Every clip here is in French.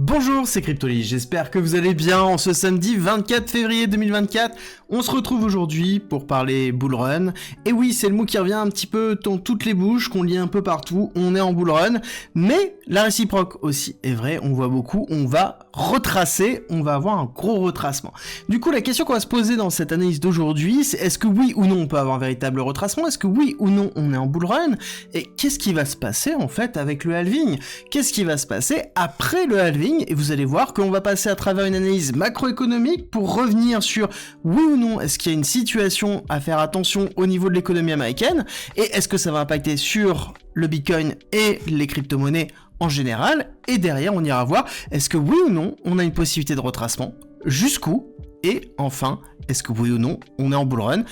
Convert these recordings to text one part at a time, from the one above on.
Bonjour, c'est Cryptoly, j'espère que vous allez bien en ce samedi 24 février 2024. On se retrouve aujourd'hui pour parler bullrun. Et oui, c'est le mot qui revient un petit peu dans toutes les bouches, qu'on lit un peu partout, on est en bullrun. Mais la réciproque aussi est vraie, on voit beaucoup, on va retracer, on va avoir un gros retracement. Du coup, la question qu'on va se poser dans cette analyse d'aujourd'hui, c'est est-ce que oui ou non on peut avoir un véritable retracement? Est-ce que oui ou non on est en bullrun? Et qu'est-ce qui va se passer en fait avec le halving? Qu'est-ce qui va se passer après le halving? Et vous allez voir qu'on va passer à travers une analyse macroéconomique pour revenir sur oui ou non, est-ce qu'il y a une situation à faire attention au niveau de l'économie américaine, et est-ce que ça va impacter sur le Bitcoin et les crypto-monnaies en général, et derrière on ira voir, est-ce que oui ou non on a une possibilité de retracement, jusqu'où, et enfin, est-ce que oui ou non on est en bullrun.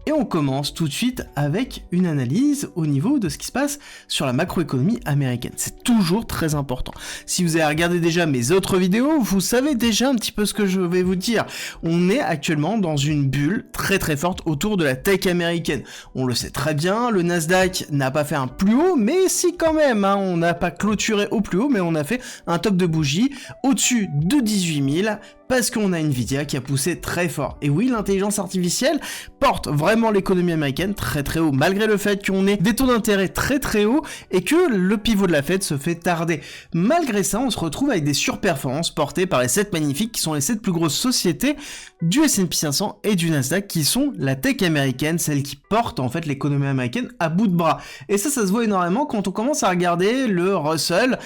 Et on commence tout de suite avec une analyse au niveau de ce qui se passe sur la macroéconomie américaine. C'est toujours très important. Si vous avez regardé déjà mes autres vidéos, vous savez déjà un petit peu ce que je vais vous dire. On est actuellement dans une bulle très très forte autour de la tech américaine. On le sait très bien, le Nasdaq n'a pas fait un plus haut, mais si quand même, hein, on n'a pas clôturé au plus haut, mais on a fait un top de bougie au-dessus de 18 000, parce qu'on a Nvidia qui a poussé très fort. Et oui, l'intelligence artificielle porte vraiment l'économie américaine très très haut, malgré le fait qu'on ait des taux d'intérêt très très hauts et que le pivot de la Fed se fait tarder. Malgré ça, on se retrouve avec des surperformances portées par les 7 magnifiques qui sont les 7 plus grosses sociétés du S&P 500 et du Nasdaq, qui sont la tech américaine, celle qui porte en fait l'économie américaine à bout de bras. Et ça se voit énormément quand on commence à regarder le Russell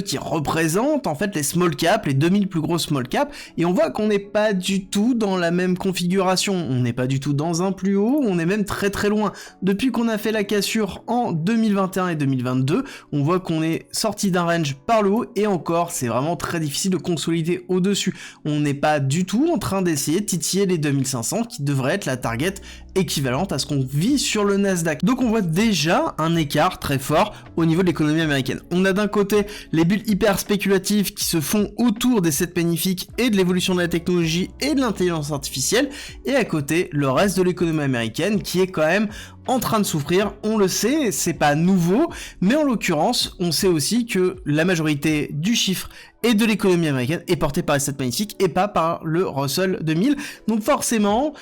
qui représente en fait les small caps, les 2000 plus grosses small caps. Et on voit qu'on n'est pas du tout dans la même configuration, on n'est pas du tout dans un plus haut, on est même très très loin. Depuis qu'on a fait la cassure en 2021 et 2022, on voit qu'on est sorti d'un range par le haut, et encore, c'est vraiment très difficile de consolider au-dessus. On n'est pas du tout en train d'essayer de titiller les 2500, qui devrait être la target équivalente à ce qu'on vit sur le Nasdaq. Donc on voit déjà un écart très fort au niveau de l'économie américaine. On a d'un côté les bulles hyper spéculatives qui se font autour des 7 magnifiques et de l'évolution de la technologie et de l'intelligence artificielle, et à côté le reste de l'économie américaine qui est quand même en train de souffrir. On le sait, c'est pas nouveau, mais en l'occurrence on sait aussi que la majorité du chiffre et de l'économie américaine est portée par les 7 magnifiques et pas par le Russell 2000, donc forcément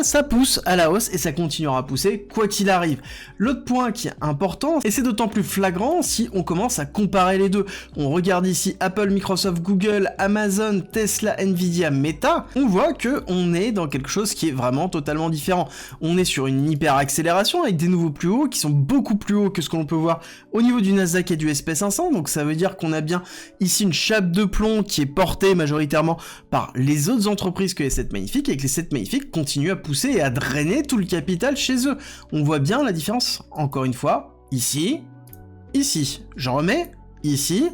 ça pousse à la hausse et ça continuera à pousser quoi qu'il arrive. L'autre point qui est important, et c'est d'autant plus flagrant si on commence à comparer les deux, on regarde ici Apple, Microsoft, Google, Amazon, Tesla, Nvidia, Meta, on voit que on est dans quelque chose qui est vraiment totalement différent. On est sur une hyper accélération avec des nouveaux plus hauts qui sont beaucoup plus hauts que ce que l'on peut voir au niveau du Nasdaq et du SP 500, donc ça veut dire qu'on a bien ici une chape de plomb qui est portée majoritairement par les autres entreprises que les 7 magnifiques, et que les 7 magnifiques continuent à pousser et à drainer tout le capital chez eux. On voit bien la différence, encore une fois, ici, j'en remets, ici.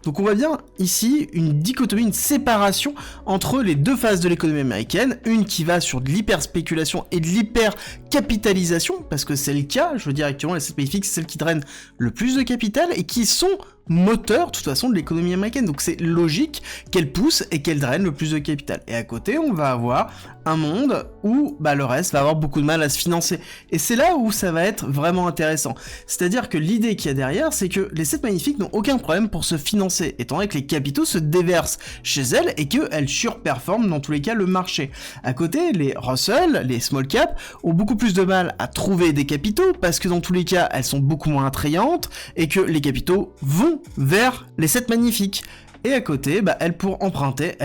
Donc on voit bien ici une dichotomie, une séparation entre les deux phases de l'économie américaine, une qui va sur de l'hyper-spéculation et de l'hyper-capitalisation, parce que c'est le cas, je veux dire actuellement les 7 magnifiques, c'est celles qui drainent le plus de capital et qui sont moteur de toute façon de l'économie américaine, donc c'est logique qu'elle pousse et qu'elle draine le plus de capital. Et à côté on va avoir un monde où le reste va avoir beaucoup de mal à se financer, et c'est là où ça va être vraiment intéressant. C'est-à-dire que l'idée qu'il y a derrière, c'est que les 7 magnifiques n'ont aucun problème pour se financer, étant donné que les capitaux se déversent chez elles et qu'elles surperforment dans tous les cas le marché. À côté, les Russell, les small caps, ont beaucoup plus de mal à trouver des capitaux, parce que dans tous les cas elles sont beaucoup moins attrayantes et que les capitaux vont vers les 7 magnifiques. Et à côté, elles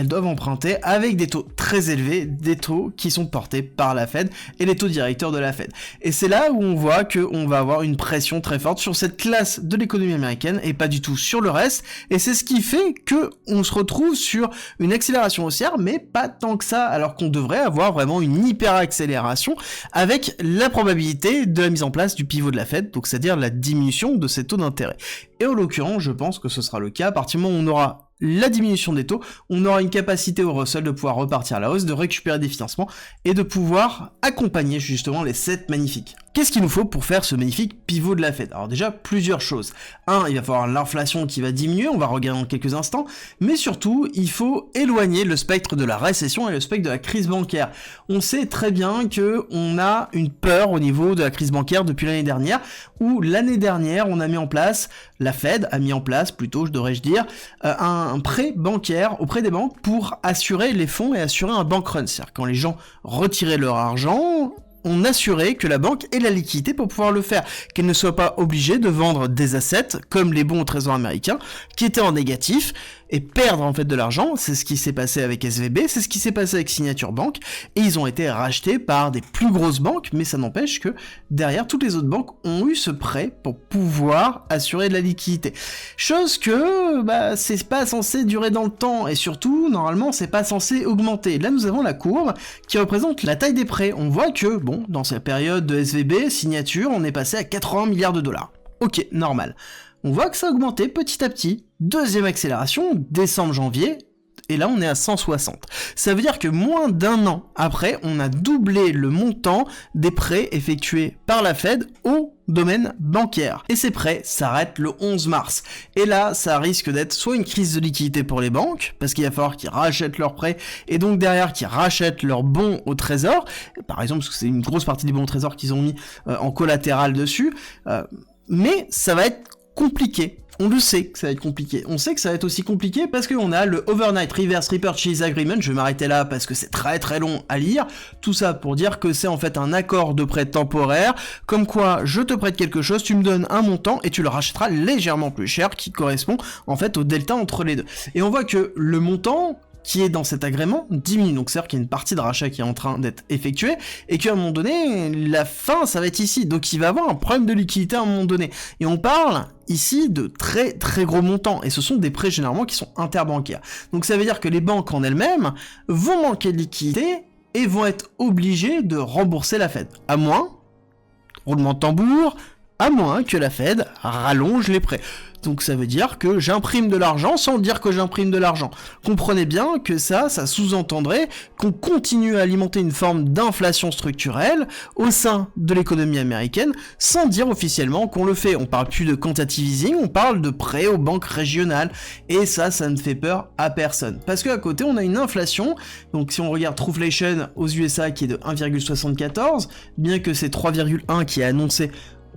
doivent emprunter avec des taux très élevés, des taux qui sont portés par la Fed et les taux directeurs de la Fed. Et c'est là où on voit qu'on va avoir une pression très forte sur cette classe de l'économie américaine et pas du tout sur le reste. Et c'est ce qui fait que on se retrouve sur une accélération haussière, mais pas tant que ça, alors qu'on devrait avoir vraiment une hyper accélération avec la probabilité de la mise en place du pivot de la Fed, donc c'est-à-dire la diminution de ces taux d'intérêt. Et en l'occurrence, je pense que ce sera le cas à partir du moment où on aura la diminution des taux, on aura une capacité au Russell de pouvoir repartir à la hausse, de récupérer des financements et de pouvoir accompagner justement les 7 magnifiques. Qu'est-ce qu'il nous faut pour faire ce magnifique pivot de la Fed? Alors déjà, plusieurs choses. Un, il va falloir l'inflation qui va diminuer, on va regarder dans quelques instants, mais surtout, il faut éloigner le spectre de la récession et le spectre de la crise bancaire. On sait très bien que on a une peur au niveau de la crise bancaire depuis l'année dernière, où l'année dernière, on a mis en place, la Fed a mis en place, plutôt, je devrais dire, un prêt bancaire auprès des banques pour assurer les fonds et assurer un bank run. C'est-à-dire quand les gens retiraient leur argent, on assurait que la banque ait la liquidité pour pouvoir le faire, qu'elle ne soit pas obligée de vendre des assets comme les bons au trésor américain qui étaient en négatif et perdre en fait de l'argent. C'est ce qui s'est passé avec SVB, c'est ce qui s'est passé avec Signature Bank, et ils ont été rachetés par des plus grosses banques, mais ça n'empêche que derrière, toutes les autres banques ont eu ce prêt pour pouvoir assurer de la liquidité. Chose que c'est pas censé durer dans le temps, et surtout, normalement, c'est pas censé augmenter. Là, nous avons la courbe qui représente la taille des prêts. On voit que, dans cette période de SVB, Signature, on est passé à 80 milliards de dollars. Ok, normal. On voit que ça a augmenté petit à petit. Deuxième accélération, décembre-janvier, et là on est à 160. Ça veut dire que moins d'un an après, on a doublé le montant des prêts effectués par la Fed au domaine bancaire. Et ces prêts s'arrêtent le 11 mars. Et là, ça risque d'être soit une crise de liquidité pour les banques, parce qu'il va falloir qu'ils rachètent leurs prêts, et donc derrière qu'ils rachètent leurs bons au trésor, par exemple, parce que c'est une grosse partie des bons au trésor qu'ils ont mis en collatéral dessus, mais ça va être compliqué. On le sait que ça va être compliqué. On sait que ça va être aussi compliqué parce qu'on a le Overnight Reverse Repurchase Agreement. Je vais m'arrêter là parce que c'est très très long à lire. Tout ça pour dire que c'est en fait un accord de prêt temporaire. Comme quoi, je te prête quelque chose, tu me donnes un montant et tu le rachèteras légèrement plus cher qui correspond en fait au delta entre les deux. Et on voit que le montant qui est dans cet agrément diminue, donc c'est-à-dire qu'il y a une partie de rachat qui est en train d'être effectuée, et qu'à un moment donné, la fin, ça va être ici, donc il va y avoir un problème de liquidité à un moment donné, et on parle ici de très très gros montants, et ce sont des prêts généralement qui sont interbancaires, donc ça veut dire que les banques en elles-mêmes vont manquer de liquidité, et vont être obligées de rembourser la Fed, à moins, roulement de tambour, à moins que la Fed rallonge les prêts. Donc ça veut dire que j'imprime de l'argent sans dire que j'imprime de l'argent. Comprenez bien que ça sous-entendrait qu'on continue à alimenter une forme d'inflation structurelle au sein de l'économie américaine sans dire officiellement qu'on le fait. On parle plus de quantitative easing, on parle de prêts aux banques régionales. Et ça ne fait peur à personne. Parce qu'à côté, on a une inflation. Donc si on regarde Trueflation aux USA qui est de 1,74, bien que c'est 3,1 qui est annoncé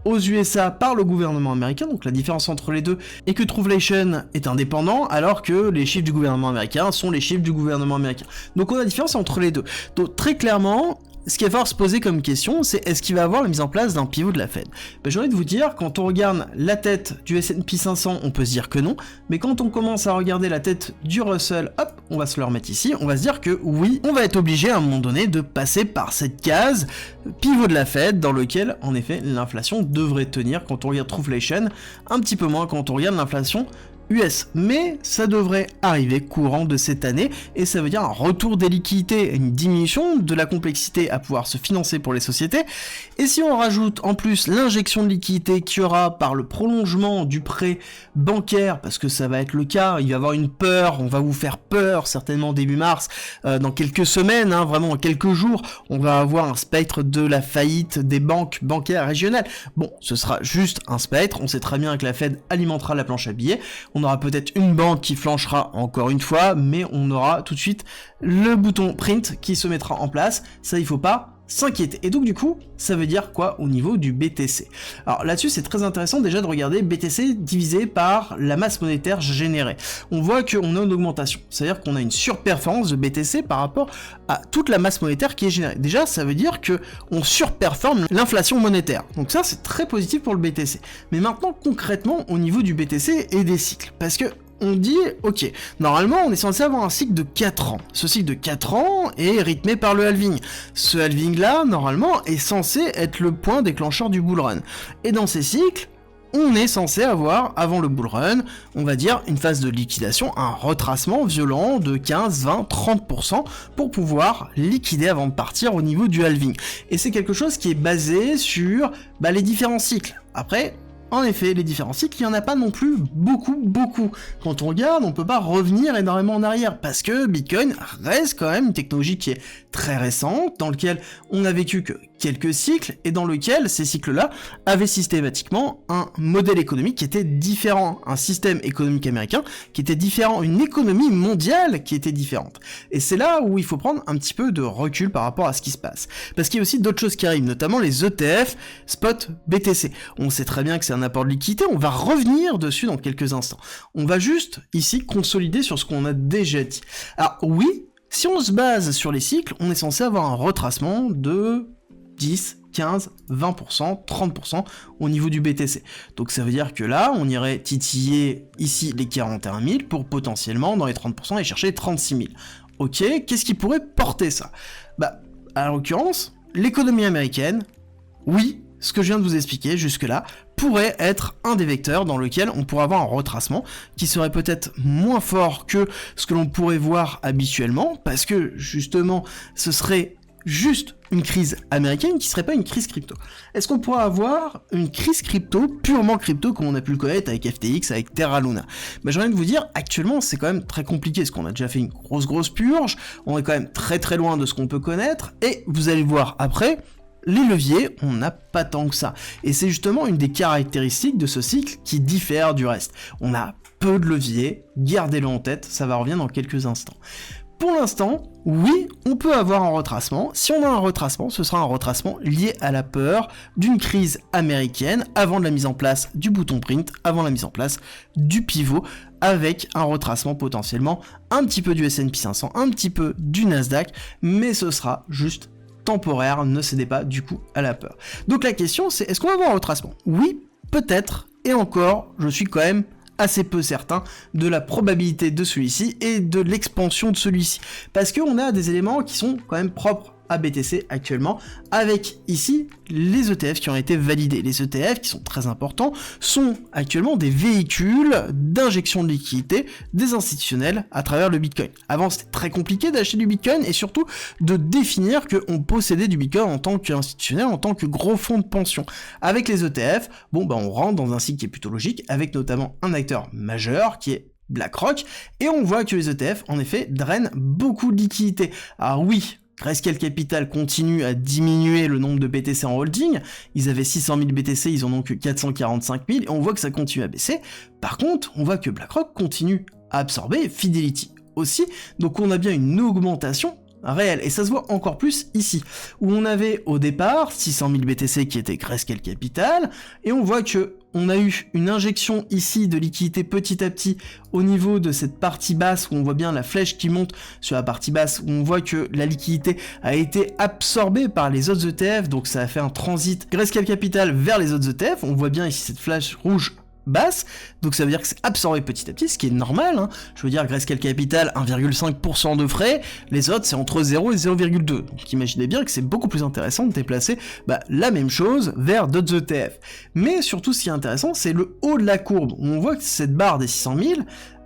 aux USA par le gouvernement américain, donc la différence entre les deux est que Trueflation est indépendant alors que les chiffres du gouvernement américain sont les chiffres du gouvernement américain. Donc on a la différence entre les deux. Donc très clairement, ce qu'il va falloir se poser comme question, c'est est-ce qu'il va y avoir la mise en place d'un pivot de la Fed? J'ai envie de vous dire, quand on regarde la tête du S&P 500, on peut se dire que non, mais quand on commence à regarder la tête du Russell, hop, on va se le remettre ici, on va se dire que oui, on va être obligé à un moment donné de passer par cette case pivot de la Fed, dans lequel, en effet, l'inflation devrait tenir quand on regarde Trueflation, un petit peu moins quand on regarde l'inflation US, mais ça devrait arriver courant de cette année, et ça veut dire un retour des liquidités, une diminution de la complexité à pouvoir se financer pour les sociétés, et si on rajoute en plus l'injection de liquidité qu'il y aura par le prolongement du prêt bancaire, parce que ça va être le cas, il va y avoir une peur, on va vous faire peur certainement début mars, dans quelques semaines, vraiment en quelques jours, on va avoir un spectre de la faillite des banques bancaires régionales. Bon, ce sera juste un spectre, on sait très bien que la Fed alimentera la planche à billets, on aura peut-être une banque qui flanchera encore une fois, mais on aura tout de suite le bouton print qui se mettra en place, ça il faut pas s'inquiéter. Et donc du coup, ça veut dire quoi au niveau du BTC? Alors là-dessus, c'est très intéressant déjà de regarder BTC divisé par la masse monétaire générée. On voit qu'on a une augmentation, c'est-à-dire qu'on a une surperformance de BTC par rapport à toute la masse monétaire qui est générée. Déjà, ça veut dire que on surperforme l'inflation monétaire. Donc ça, c'est très positif pour le BTC. Mais maintenant, concrètement, au niveau du BTC et des cycles, parce que on dit, ok, normalement on est censé avoir un cycle de 4 ans. Ce cycle de 4 ans est rythmé par le halving. Ce halving là, normalement, est censé être le point déclencheur du bull run. Et dans ces cycles, on est censé avoir, avant le bull run, on va dire une phase de liquidation, un retracement violent de 15, 20, 30% pour pouvoir liquider avant de partir au niveau du halving. Et c'est quelque chose qui est basé sur les différents cycles. Après, en effet, les différents cycles, il n'y en a pas non plus beaucoup. Quand on regarde, on peut pas revenir énormément en arrière, parce que Bitcoin reste quand même une technologie qui est très récente, dans laquelle on a vécu que quelques cycles, et dans lequel ces cycles-là avaient systématiquement un modèle économique qui était différent, un système économique américain qui était différent, une économie mondiale qui était différente. Et c'est là où il faut prendre un petit peu de recul par rapport à ce qui se passe. Parce qu'il y a aussi d'autres choses qui arrivent, notamment les ETF, Spot, BTC. On sait très bien que c'est un apport de liquidité, on va revenir dessus dans quelques instants. On va juste, ici, consolider sur ce qu'on a déjà dit. Alors oui, si on se base sur les cycles, on est censé avoir un retracement de 10, 15, 20%, 30% au niveau du BTC. Donc ça veut dire que là, on irait titiller ici les 41 000 pour potentiellement, dans les 30%, et chercher les 36 000. Ok, qu'est-ce qui pourrait porter ça? Bah, à l'occurrence, l'économie américaine, oui, ce que je viens de vous expliquer jusque-là, pourrait être un des vecteurs dans lequel on pourrait avoir un retracement qui serait peut-être moins fort que ce que l'on pourrait voir habituellement, parce que justement, ce serait juste une crise américaine qui serait pas une crise crypto. Est-ce qu'on pourrait avoir une crise crypto, purement crypto, comme on a pu le connaître avec FTX, avec Terra Luna? Bah, j'ai envie de vous dire, actuellement, c'est quand même très compliqué, parce qu'on a déjà fait une grosse purge, on est quand même très loin de ce qu'on peut connaître, et vous allez voir après, les leviers, on n'a pas tant que ça. Et c'est justement une des caractéristiques de ce cycle qui diffère du reste. On a peu de leviers, gardez-le en tête, ça va revenir dans quelques instants. Pour l'instant, oui, on peut avoir un retracement. Si on a un retracement, ce sera un retracement lié à la peur d'une crise américaine avant de la mise en place du bouton print, avant la mise en place du pivot, avec un retracement potentiellement un petit peu du S&P 500, un petit peu du Nasdaq, mais ce sera juste temporaire, ne cédez pas du coup à la peur. Donc la question c'est, est-ce qu'on va avoir un retracement? Oui, peut-être, et encore, je suis quand même assez peu certain de la probabilité de celui-ci et de l'expansion de celui-ci. Parce qu'on a des éléments qui sont quand même propres à BTC actuellement, avec ici les ETF qui ont été validés. Les ETF qui sont très importants sont actuellement des véhicules d'injection de liquidité des institutionnels à travers le Bitcoin. Avant c'était très compliqué d'acheter du Bitcoin et surtout de définir qu'on possédait du Bitcoin en tant qu'institutionnel, en tant que gros fonds de pension. Avec les ETF, bon bah on rentre dans un cycle qui est plutôt logique, avec notamment un acteur majeur qui est BlackRock, et on voit que les ETF en effet drainent beaucoup de liquidités. Alors oui, Grayscale Capital continue à diminuer le nombre de BTC en holding, ils avaient 600 000 BTC, ils en ont que 445 000, et on voit que ça continue à baisser. Par contre, on voit que BlackRock continue à absorber, Fidelity aussi, donc on a bien une augmentation réelle, et ça se voit encore plus ici, où on avait au départ 600 000 BTC qui étaient Grayscale Capital, et on voit que on a eu une injection ici de liquidité petit à petit au niveau de cette partie basse où on voit bien la flèche qui monte sur la partie basse, où on voit que la liquidité a été absorbée par les autres ETF, donc ça a fait un transit Grayscale Capital vers les autres ETF, on voit bien ici cette flèche rouge basse, donc ça veut dire que c'est absorbé petit à petit, ce qui est normal, hein. Je veux dire, Grayscale Capital, 1,5% de frais, les autres c'est entre 0 et 0,2, donc imaginez bien que c'est beaucoup plus intéressant de déplacer la même chose vers d'autres ETF. Mais surtout ce qui est intéressant, c'est le haut de la courbe, où on voit que cette barre des 600 000,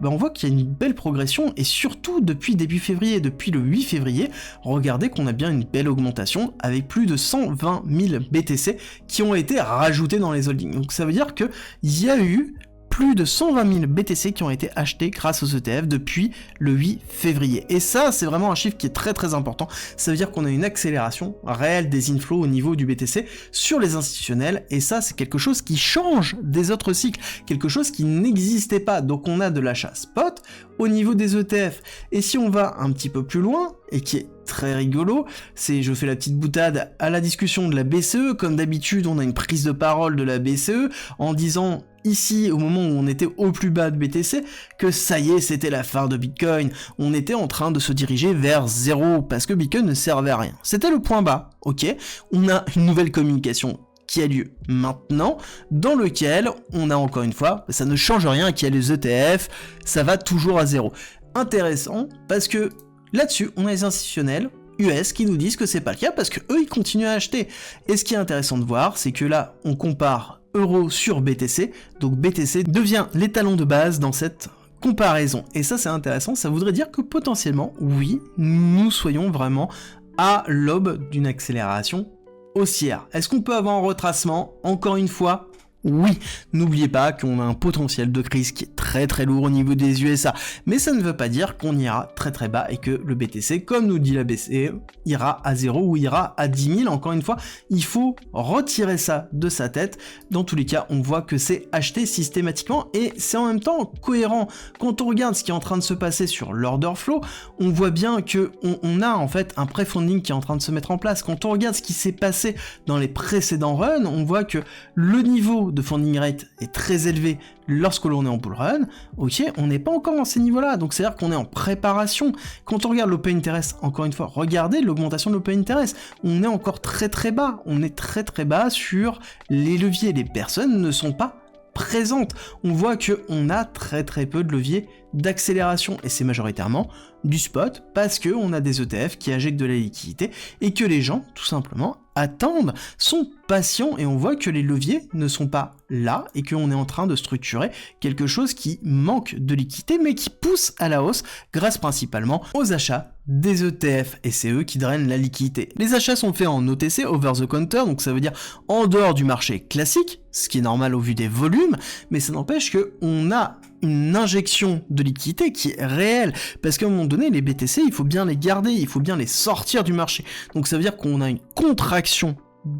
on voit qu'il y a une belle progression, et surtout depuis début février, depuis le 8 février, regardez qu'on a bien une belle augmentation, avec plus de 120 000 BTC qui ont été rajoutés dans les holdings. Donc ça veut dire qu'il y a eu plus de 120 000 BTC qui ont été achetés grâce aux ETF depuis le 8 février. Et ça, c'est vraiment un chiffre qui est très important. Ça veut dire qu'on a une accélération réelle des inflows au niveau du BTC sur les institutionnels, et ça, c'est quelque chose qui change des autres cycles, quelque chose qui n'existait pas. Donc on a de l'achat spot au niveau des ETF. Et si on va un petit peu plus loin, et qui est très rigolo, c'est, je fais la petite boutade à la discussion de la BCE, comme d'habitude on a une prise de parole de la BCE en disant ici, au moment où on était au plus bas de BTC, que ça y est, c'était la fin de Bitcoin, on était en train de se diriger vers zéro, parce que Bitcoin ne servait à rien. C'était le point bas, ok, on a une nouvelle communication qui a lieu maintenant, dans lequel on a encore une fois, ça ne change rien, qu'il y a les ETF, ça va toujours à zéro. Intéressant, parce que là-dessus, on a les institutionnels US qui nous disent que c'est pas le cas parce que eux ils continuent à acheter. Et ce qui est intéressant de voir, c'est que là, on compare euro sur BTC, donc BTC devient l'étalon de base dans cette comparaison. Et ça, c'est intéressant, ça voudrait dire que potentiellement, oui, nous soyons vraiment à l'aube d'une accélération haussière. Est-ce qu'on peut avoir un retracement? Encore une fois, Oui, n'oubliez pas qu'on a un potentiel de crise qui est très très lourd au niveau des USA, mais ça ne veut pas dire qu'on ira très très bas et que le BTC, comme nous dit la BCE, ira à 0 ou ira à 10 000. Encore une fois, il faut retirer ça de sa tête. Dans tous les cas, on voit que c'est acheté systématiquement et c'est en même temps cohérent. Quand on regarde ce qui est en train de se passer sur l'order flow, on voit bien que on a en fait un pré-funding qui est en train de se mettre en place. Quand on regarde ce qui s'est passé dans les précédents runs, on voit que le niveau de funding rate est très élevé lorsque l'on est en bull run. Ok, on n'est pas encore dans ces niveaux-là, donc c'est-à-dire qu'on est en préparation. Quand on regarde l'open interest, encore une fois, regardez l'augmentation de l'open interest, on est encore très très bas, on est très très bas sur les leviers, les personnes ne sont pas présentes. On voit que on a très très peu de leviers d'accélération et c'est majoritairement du spot parce que on a des ETF qui injectent de la liquidité et que les gens tout simplement attendent, sont patients et on voit que les leviers ne sont pas là et qu'on est en train de structurer quelque chose qui manque de liquidité mais qui pousse à la hausse grâce principalement aux achats des ETF et c'est eux qui drainent la liquidité. Les achats sont faits en OTC, over the counter, donc ça veut dire en dehors du marché classique, ce qui est normal au vu des volumes, mais ça n'empêche qu'on a une injection de liquidité qui est réelle, parce qu'à un moment donné, les BTC, il faut bien les garder, il faut bien les sortir du marché. Donc ça veut dire qu'on a une contraction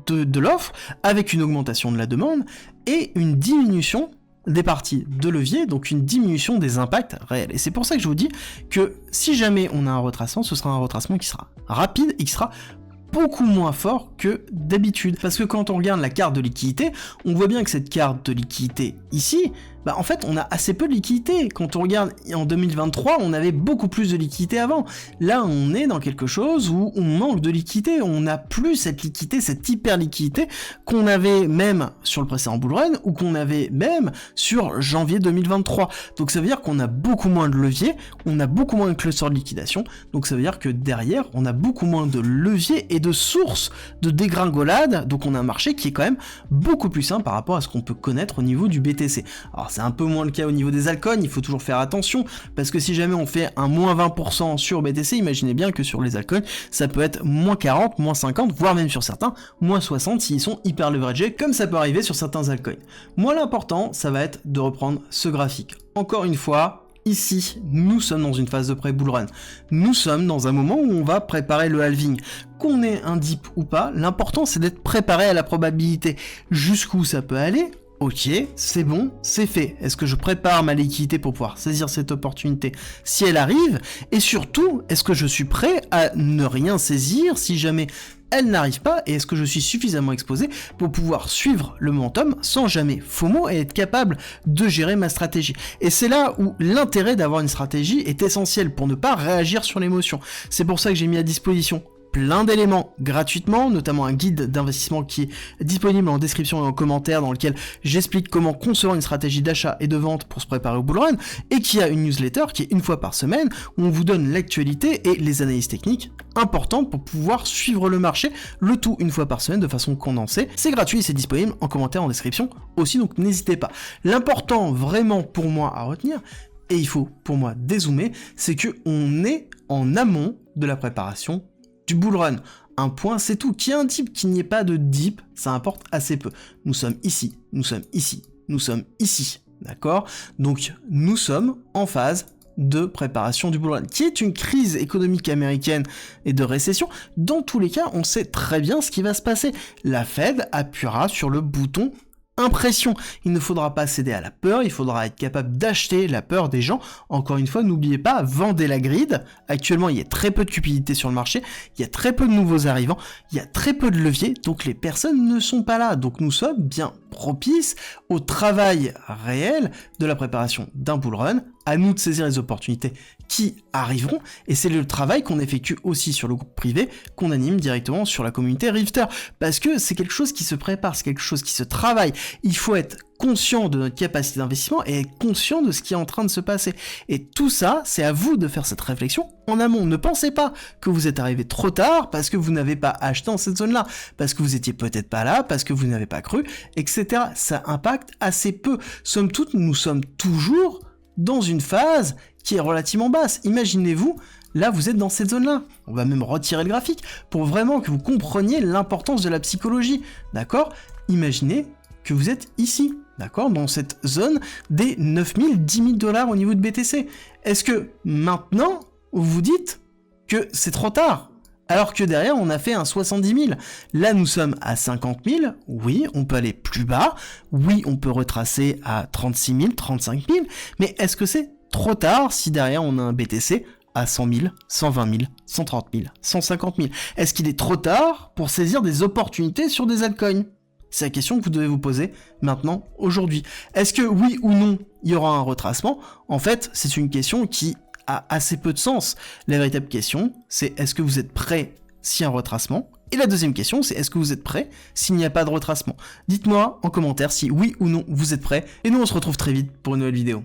de l'offre, avec une augmentation de la demande, et une diminution des parties de levier, donc une diminution des impacts réels. Et c'est pour ça que je vous dis que si jamais on a un retracement, ce sera un retracement qui sera rapide et qui sera beaucoup moins fort que d'habitude. Parce que quand on regarde la carte de liquidité, on voit bien que cette carte de liquidité ici, bah en fait on a assez peu de liquidité. Quand on regarde en 2023, on avait beaucoup plus de liquidité avant. Là on est dans quelque chose où on manque de liquidité, on n'a plus cette liquidité, cette hyper liquidité qu'on avait même sur le précédent bull run ou qu'on avait même sur janvier 2023. Donc ça veut dire qu'on a beaucoup moins de leviers, on a beaucoup moins de clusters de liquidation, donc ça veut dire que derrière on a beaucoup moins de leviers et de sources de dégringolade, donc on a un marché qui est quand même beaucoup plus sain par rapport à ce qu'on peut connaître au niveau du BTC. Alors c'est un peu moins le cas au niveau des altcoins, il faut toujours faire attention, parce que si jamais on fait un moins 20% sur BTC, imaginez bien que sur les altcoins, ça peut être moins 40, moins 50, voire même sur certains, moins 60 s'ils sont hyper leveragés, comme ça peut arriver sur certains altcoins. Moi l'important, ça va être de reprendre ce graphique. Encore une fois, ici, nous sommes dans une phase de pré-bull run. Nous sommes dans un moment où on va préparer le halving. Qu'on ait un dip ou pas, l'important c'est d'être préparé à la probabilité. Jusqu'où ça peut aller ? Ok, c'est bon, c'est fait. Est-ce que je prépare ma liquidité pour pouvoir saisir cette opportunité si elle arrive? Et surtout, est-ce que je suis prêt à ne rien saisir si jamais elle n'arrive pas? Et est-ce que je suis suffisamment exposé pour pouvoir suivre le momentum sans jamais FOMO et être capable de gérer ma stratégie? Et c'est là où l'intérêt d'avoir une stratégie est essentiel pour ne pas réagir sur l'émotion. C'est pour ça que j'ai mis à disposition plein d'éléments gratuitement, notamment un guide d'investissement qui est disponible en description et en commentaire dans lequel j'explique comment concevoir une stratégie d'achat et de vente pour se préparer au bull run et qui a une newsletter qui est une fois par semaine où on vous donne l'actualité et les analyses techniques importantes pour pouvoir suivre le marché, le tout une fois par semaine de façon condensée. C'est gratuit et c'est disponible en commentaire en description aussi, donc n'hésitez pas. L'important vraiment pour moi à retenir, et il faut pour moi dézoomer, c'est que on est en amont de la préparation du bull run. Un point, c'est tout. Qu'il y ait un dip, qu'il n'y ait pas de dip, ça importe assez peu. Nous sommes ici, nous sommes ici, nous sommes ici. D'accord? Donc, nous sommes en phase de préparation du bull run, qui est une crise économique américaine et de récession. Dans tous les cas, on sait très bien ce qui va se passer. La Fed appuiera sur le bouton impression. Il ne faudra pas céder à la peur, il faudra être capable d'acheter la peur des gens. Encore une fois, n'oubliez pas, vendez la grid. Actuellement, il y a très peu de cupidité sur le marché, il y a très peu de nouveaux arrivants, il y a très peu de leviers, donc les personnes ne sont pas là. Donc nous sommes bien propices au travail réel de la préparation d'un bull run. À nous de saisir les opportunités qui arriveront, et c'est le travail qu'on effectue aussi sur le groupe privé, qu'on anime directement sur la communauté Rifter, parce que c'est quelque chose qui se prépare, c'est quelque chose qui se travaille. Il faut être conscient de notre capacité d'investissement et être conscient de ce qui est en train de se passer. Et tout ça, c'est à vous de faire cette réflexion en amont. Ne pensez pas que vous êtes arrivé trop tard parce que vous n'avez pas acheté en cette zone-là, parce que vous étiez peut-être pas là, parce que vous n'avez pas cru, etc. Ça impacte assez peu. Somme toute, nous sommes toujours dans une phase qui est relativement basse. Imaginez-vous, là vous êtes dans cette zone-là. On va même retirer le graphique pour vraiment que vous compreniez l'importance de la psychologie. D'accord? Imaginez que vous êtes ici, d'accord, dans cette zone des 9 000, 10 000 $ au niveau de BTC. Est-ce que maintenant, vous vous dites que c'est trop tard? Alors que derrière, on a fait un 70 000. Là, nous sommes à 50 000. Oui, on peut aller plus bas. Oui, on peut retracer à 36 000, 35 000. Mais est-ce que c'est trop tard si derrière, on a un BTC à 100 000, 120 000, 130 000, 150 000? Est-ce qu'il est trop tard pour saisir des opportunités sur des altcoins? C'est la question que vous devez vous poser maintenant, aujourd'hui. Est-ce que oui ou non, il y aura un retracement? En fait, c'est une question qui a assez peu de sens. La véritable question, c'est est-ce que vous êtes prêt s'il y a un retracement? Et la deuxième question, c'est est-ce que vous êtes prêt s'il n'y a pas de retracement? Dites-moi en commentaire si oui ou non vous êtes prêt, et nous on se retrouve très vite pour une nouvelle vidéo.